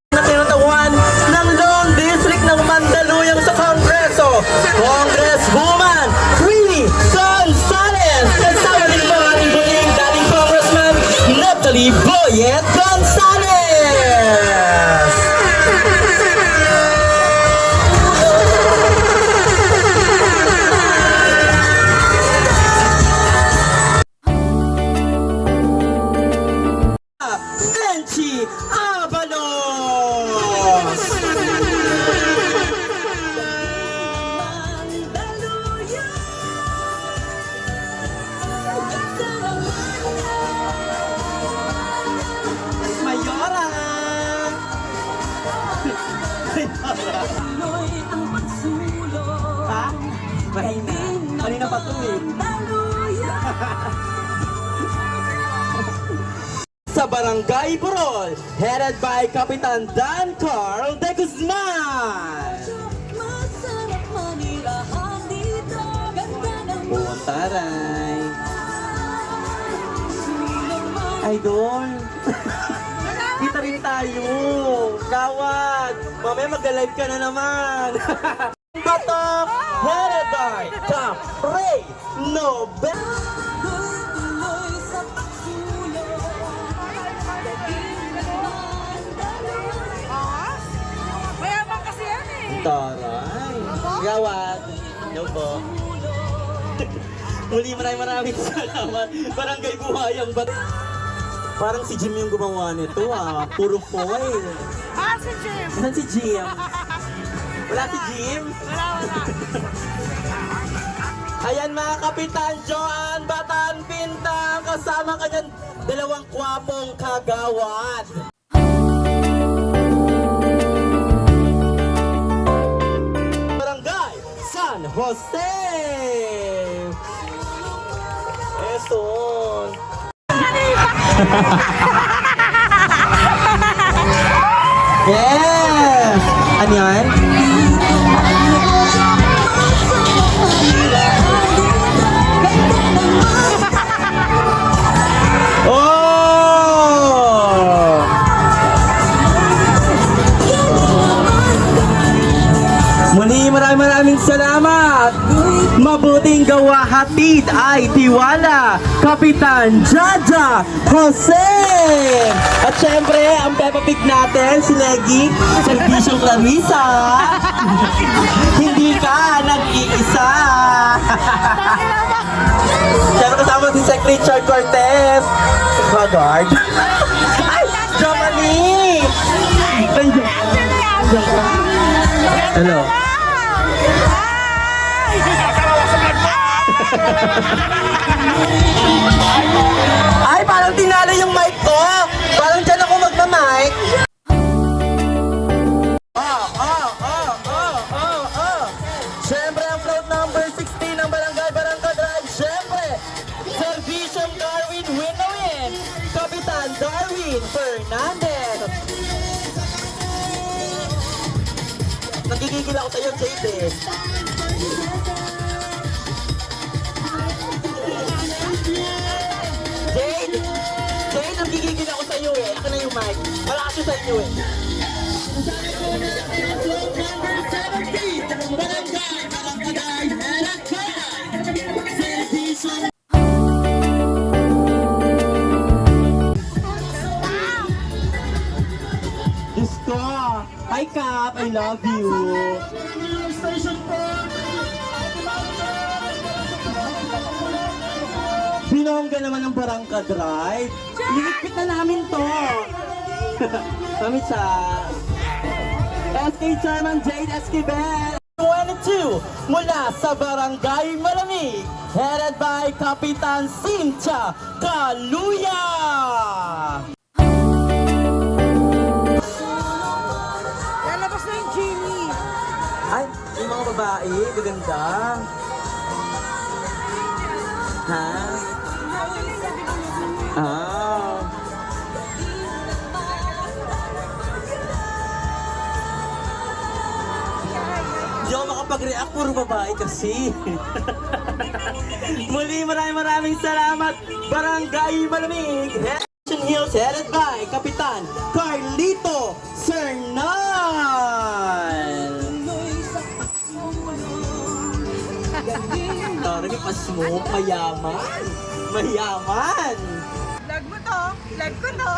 na tinutawan ng Lone District ng Mandaluyong sa Kongreso, Congresswoman Queenie Gonzales. Kasama din po ang ating buting dating Congressman Natalie Boyet Gonzales. Enchi Abalos. Mayora. Ha? Mahina. Kanina pa to eh. Sa Barangay Burol, headed by Kapitan Dan Carl de Guzman. Buwan taray. Idol. Kita rin tayo. Gawad. Mamaya mag-live ka na naman. Batok, headed by Top Ray Nobel. Mayaman kasi yan eh. Taray. Gawad. Hello po. Muli maraming salamat. Barangay Buhayang Bat. Parang si Jim yung gumawa nito ah. Puro foil. Ah, si Jim. Saan si Jim? Wala si Jim? Wala. Ayan mga Kapitan Joan Batan Pintang. Kasama kanyang dalawang kwapong kagawad. Barangay San Jose. Eson. Yes! Ano yan? Oh! Muli maraming salamat. Mabuting gawa hatid ay tiwala, Kapitan Jaja Jose. At syempre, ang Peppa Pig natin, si Leggy, Servisyong Clarissa. Hindi ka nag-iisa. Syempre kasama si Sec Richard Cortez. Magard. Ay, Jomani! Hello. Ay, parang tinalo yung mic ko. Parang dyan ako magna-mic. Siyempre, ang float number 16 ng Barangay Barangka Drive. Siyempre, Servisyong Darwin Winowin. Kapitan Darwin Fernandez. Nagigigil ako sa'yo, Jade. Jade! Jade, nagigigil ako sa'yo eh. Ako na yung mic. Malakas yun sa inyo eh. Gusto! Hi, Cap! I love you! Binongga naman ng Barangka Drive. Liligpit na namin to. Kami sa SK Chairman Jade Esquivel. 22 mula sa Barangay Malamig. Headed by Kapitan Cynthia Kaluya. Lalabas na yung Jimmy. Ay, yung mga babae, maganda. Ha? Ah. Hindi ako makapag-react, puro babae kasi. Muli, maraming salamat, Barangay Malamig. Reaction Hills headed by Kapitan Carlito Cernal. Talaga pa-smoke, mayaman. Mayaman. Lag mo to. Lag ko to.